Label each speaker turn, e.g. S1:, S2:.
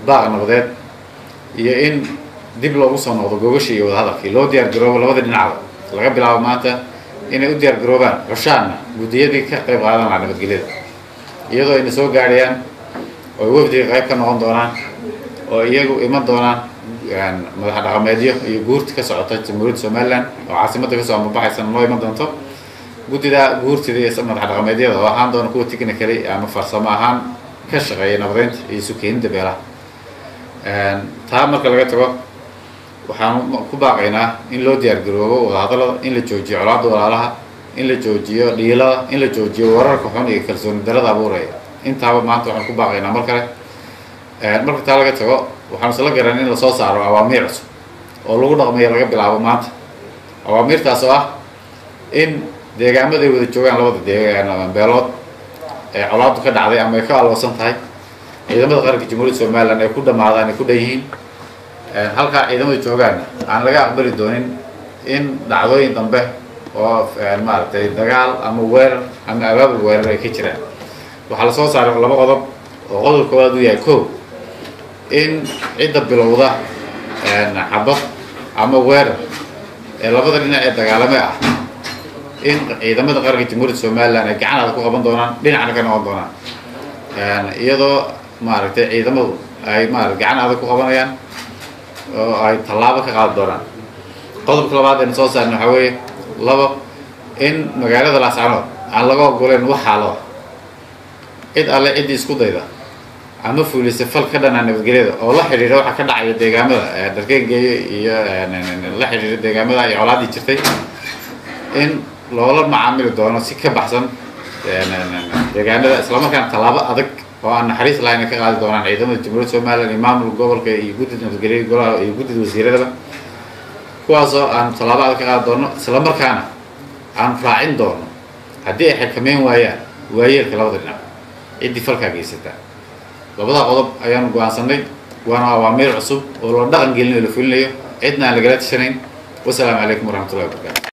S1: باق نقدات هي إن dib loogu soo noqdo gogashii iyo wada hadalkii loo diyaar garoobo labada dhinacba laga bilaabo maanta inay u diyaar garoobaan xushaana gudiyadii ka qayb qaadan lahaa nabadgelyada iyadoo ay soo gaarayaan oo wafdiga qayb ka noqon doonaan oo iyagu iman doonaan madax dhaqameedyo iyo guurti ka socota Jamhuuriyadda Soomaaliland oo caasimadda ka soo ambaxaysan loo iman doonto gudida guurtida iyo madax dhaqameedyada oo ahaan doona kuwa technically ama farsamo ahaan ka shaqeeya nabadeynta iyo suuqeynta beelaha taa marka laga tago waxaan ku baaqaynaa in loo diyaar garoobo wada hadallada in la joojiyo colaadda walaalaha in la joojiyo dhiilada in la joojiyo wararka xun iyo kalsooni darrada abuuraya intaaba maanta waxaan ku baaqaynaa mar kale marka taa laga tago waxaan isla garan in la soo saaro awaamiir cusub oo lagu dhaqmayo laga bilaabo maanta awaamiirtaas oo ah in deegaamada ay wada joogaan labada deegaan beelood ee colaaddu ka dhacday ama ay ka aloosan tahay ciidamada qaranka Jamhuuriyadda Soomaaliland ay ku dhamaadaan ay ku dhanyihiin halka ciidamada joogaan aan laga aqbali doonin in dhacdooyin dambe oo maartay dagaal ama weerar ama abaabul weerar ay ka jiraan waxa la soo saaray laba qodob oo qodobka koowaad uu yahay koow in cidda bilowda xabad ama weerar ee labada dhinac ee dagaalame ah in ciidamada qaranka Jamhuuriyadda Soomaaliland ay gacan adag ku qaban doonaan dhinacna ka noqon doonaan iyadoo maartay ciidamadu ay gacan adag ku qabanayaan oo ay tallaabo ka qaadi doonaan qodobka labaad ee soo saarnay waxa weeye labo in magaalada Laascaanood aan laga ogoleen wax xaalado cid alle cid isku dayda ama fuulisay fal ka dhanaan nabadgelyada oo la xiriira waxa ka dhacaya deegaamada darkeegeeyo iyo la xiriira deegaamada ay colaadii jirtay in loola macaamili doono si ka baxsan deegaanada isla markaana tallaabo adag oo aan naxariis lahayn ka qaadi doonaan ciidamada Jamhuuriyadda Soomaaliland iyo maamulka gobolka iyo guddiga nabadgelyada golaha iyo guddiga wasiiradaba kuwaas oo aan tallaabo adag ka qaadi doono isla markaana aan raacin doono haddii ay xakameyn waayaan waayeelka labada dhinac ciddii falkaa geysata labada qodob ayaan go'aansanay waana awaamiir cusub oo loo dhaqan gelinayo la fulinayo cidna aan lagala tashanayn wassalaamu calaykum waraxmatullaahi wabarakaatuh